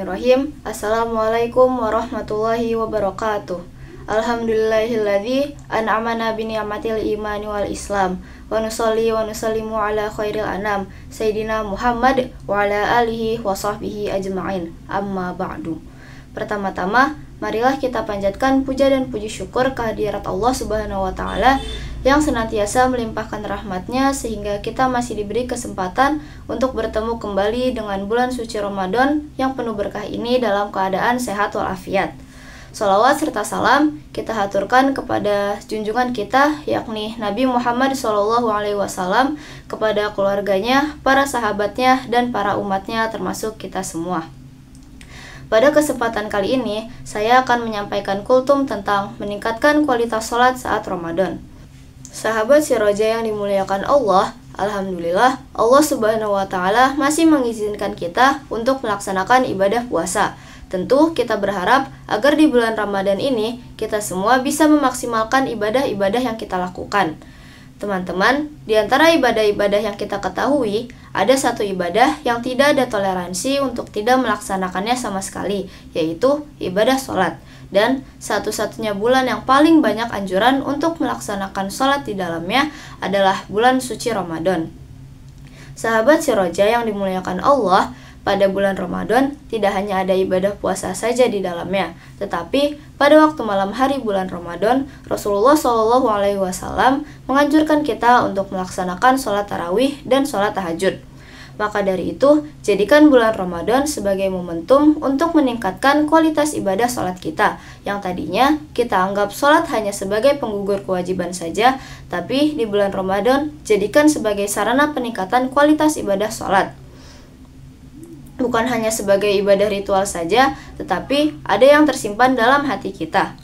Bismillahirrahmanirrahim. Assalamualaikum warahmatullahi wabarakatuh. Alhamdulillahilladzi an'amana bi ni'matil imani wal islam wa nusalli wa nusallimu ala khairil anam Sayyidina Muhammad wa ala alihi wa sahbihi ajma'in. Amma ba'du. Pertama-tama, marilah kita panjatkan puja dan puji syukur kehadirat Allah Subhanahu wa taala yang senantiasa melimpahkan rahmatnya sehingga kita masih diberi kesempatan untuk bertemu kembali dengan bulan suci Ramadan yang penuh berkah ini dalam keadaan sehat walafiat. Salawat serta salam kita haturkan kepada junjungan kita, yakni Nabi Muhammad SAW, kepada keluarganya, para sahabatnya, dan para umatnya termasuk kita semua. Pada kesempatan kali ini, saya akan menyampaikan kultum tentang meningkatkan kualitas sholat saat Ramadan. Sahabat Siroja yang dimuliakan Allah, alhamdulillah Allah Subhanahu wa taala masih mengizinkan kita untuk melaksanakan ibadah puasa. Tentu kita berharap agar di bulan Ramadan ini kita semua bisa memaksimalkan ibadah-ibadah yang kita lakukan. Teman-teman, di antara ibadah-ibadah yang kita ketahui, ada satu ibadah yang tidak ada toleransi untuk tidak melaksanakannya sama sekali, yaitu ibadah sholat. Dan satu-satunya bulan yang paling banyak anjuran untuk melaksanakan sholat di dalamnya adalah bulan suci Ramadan. Sahabat Siroja yang dimuliakan Allah, pada bulan Ramadan tidak hanya ada ibadah puasa saja di dalamnya, tetapi pada waktu malam hari bulan Ramadan, Rasulullah SAW menganjurkan kita untuk melaksanakan sholat tarawih dan sholat tahajud. Maka dari itu, jadikan bulan Ramadan sebagai momentum untuk meningkatkan kualitas ibadah sholat kita, yang tadinya kita anggap sholat hanya sebagai penggugur kewajiban saja, tapi di bulan Ramadan, jadikan sebagai sarana peningkatan kualitas ibadah sholat. Bukan hanya sebagai ibadah ritual saja, tetapi ada yang tersimpan dalam hati kita.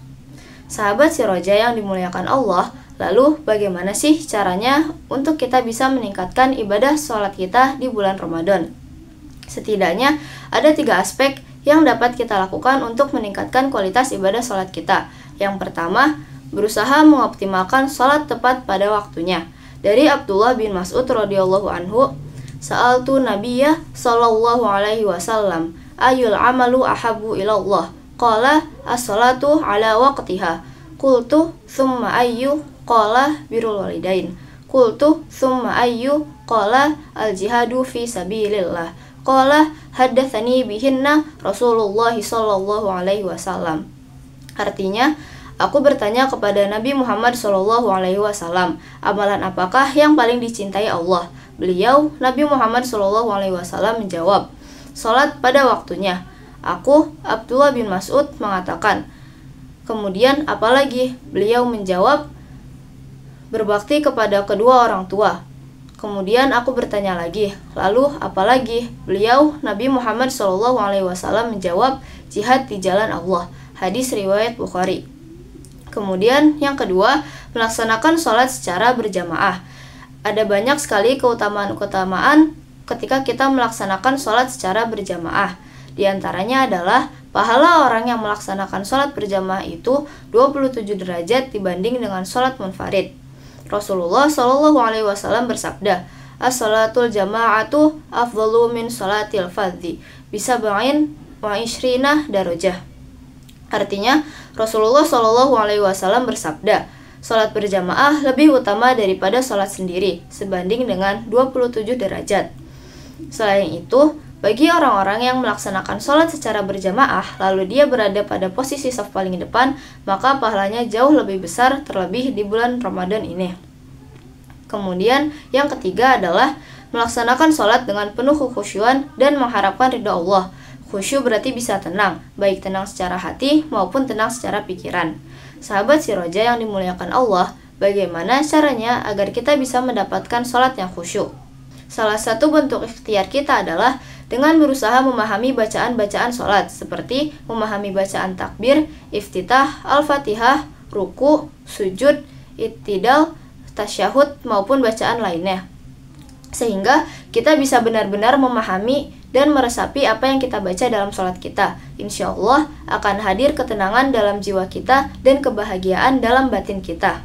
Sahabat Siroja yang dimuliakan Allah, lalu bagaimana sih caranya untuk kita bisa meningkatkan ibadah sholat kita di bulan Ramadan? Setidaknya ada 3 aspek yang dapat kita lakukan untuk meningkatkan kualitas ibadah sholat kita. Yang pertama, berusaha mengoptimalkan sholat tepat pada waktunya. Dari Abdullah bin Mas'ud radhiyallahu anhu, Sa'altu Nabiyya sallallahu alaihi wasallam, ayul amalu ahabu ilallah? Qala as-salatu ala waqtiha. Qultu thumma ayyu? Qala birrul walidain. Qultu thumma ayyu? Qala al-jihadu fi sabilillah. Qala haddatsani bihinna Rasulullah sallallahu alaihi wasallam. Artinya, aku bertanya kepada Nabi Muhammad SAW, amalan apakah yang paling dicintai Allah? Beliau, Nabi Muhammad SAW menjawab, sholat pada waktunya. Aku, Abdullah bin Mas'ud, mengatakan, kemudian apalagi? Beliau menjawab, berbakti kepada kedua orang tua. Kemudian aku bertanya lagi, lalu apalagi? Beliau, Nabi Muhammad SAW menjawab, jihad di jalan Allah. Hadis riwayat Bukhari. Kemudian yang kedua, melaksanakan sholat secara berjamaah. Ada banyak sekali keutamaan-keutamaan ketika kita melaksanakan sholat secara berjamaah. Di antaranya adalah pahala orang yang melaksanakan sholat berjamaah itu 27 derajat dibanding dengan sholat munfarid. Rasulullah SAW bersabda, as-sholatul jama'atu afdalu min sholatil fadhi bisa ba'in wa ishrina darajah. Artinya, Rasulullah SAW bersabda, sholat berjamaah lebih utama daripada sholat sendiri, sebanding dengan 27 derajat. Selain itu, bagi orang-orang yang melaksanakan sholat secara berjamaah, lalu dia berada pada posisi saf paling depan, maka pahalanya jauh lebih besar, terlebih di bulan Ramadan ini. Kemudian, yang ketiga adalah melaksanakan sholat dengan penuh kekhusyuan dan mengharapkan ridha Allah. Khusyuk berarti bisa tenang, baik tenang secara hati maupun tenang secara pikiran. Sahabat Siroja yang dimuliakan Allah, bagaimana caranya agar kita bisa mendapatkan sholat yang khusyuk? Salah satu bentuk ikhtiar kita adalah dengan berusaha memahami bacaan-bacaan sholat, seperti memahami bacaan takbir, iftitah, al-fatihah, ruku, sujud, ittidal, tasyahud, maupun bacaan lainnya. Sehingga kita bisa benar-benar memahami dan meresapi apa yang kita baca dalam sholat kita. Insya Allah akan hadir ketenangan dalam jiwa kita dan kebahagiaan dalam batin kita.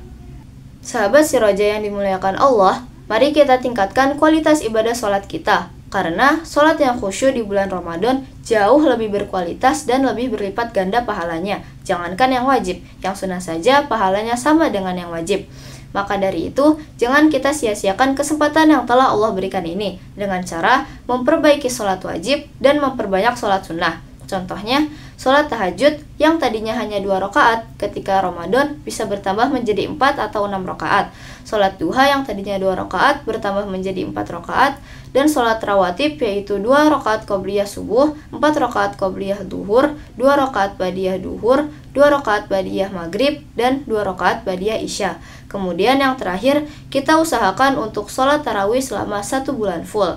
Sahabat Siroja yang dimuliakan Allah, mari kita tingkatkan kualitas ibadah sholat kita. Karena sholat yang khusyuk di bulan Ramadan jauh lebih berkualitas dan lebih berlipat ganda pahalanya. Jangankan yang wajib, yang sunnah saja pahalanya sama dengan yang wajib. Maka dari itu, jangan kita sia-siakan kesempatan yang telah Allah berikan ini dengan cara memperbaiki sholat wajib dan memperbanyak sholat sunnah. Contohnya, sholat tahajud yang tadinya hanya 2 rakaat ketika Ramadan bisa bertambah menjadi 4 atau 6 rakaat. Sholat duha yang tadinya 2 rakaat bertambah menjadi 4 rakaat. Dan sholat rawatib yaitu 2 rakaat qobliyah subuh, 4 rakaat qobliyah duhur, 2 rakaat ba'diyah duhur, 2 rakaat ba'diyah maghrib, dan 2 rakaat ba'diyah isya. Kemudian yang terakhir, kita usahakan untuk sholat tarawih selama 1 bulan full.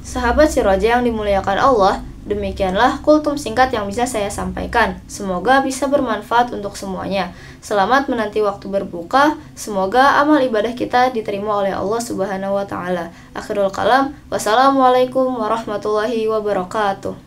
Sahabat Sirajah yang dimuliakan Allah, demikianlah kultum singkat yang bisa saya sampaikan. Semoga bisa bermanfaat untuk semuanya. Selamat menanti waktu berbuka. Semoga amal ibadah kita diterima oleh Allah Subhanahu wa Ta'ala. Akhirul kalam, wassalamualaikum warahmatullahi wabarakatuh.